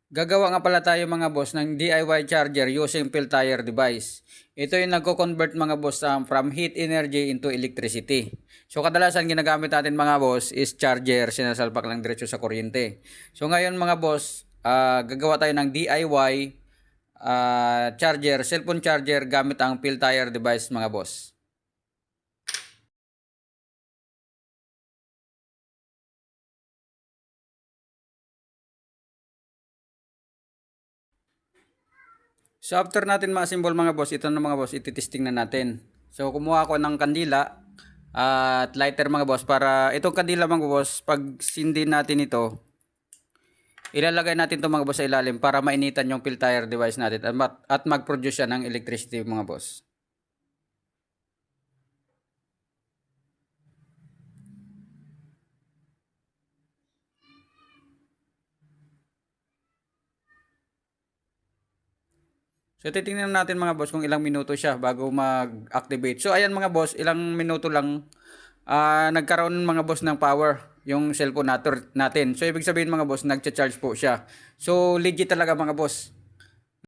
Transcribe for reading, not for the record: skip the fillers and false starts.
Gagawa nga pala tayo mga boss ng DIY charger using Peltier device. Ito yung nagko-convert mga boss from heat energy into electricity. So kadalasan ginagamit natin mga boss is charger, sinasalpak lang diretso sa kuryente. So ngayon mga boss, gagawa tayo ng DIY charger, cellphone charger gamit ang Peltier device mga boss. So after natin ma-assemble mga boss, ito na mga boss, ititesting na natin. So kumuha ako ng kandila at lighter mga boss para itong kandila mga boss, pag sindi natin ito, ilalagay natin ito mga boss sa ilalim para mainitan yung Peltier device natin at mag-produce siya ng electricity mga boss. So titingnan natin mga boss kung ilang minuto siya bago mag-activate. So ayan mga boss, ilang minuto lang nagkaroon mga boss ng power yung cellphone natin. So ibig sabihin mga boss, nagcha-charge po siya. So legit talaga mga boss.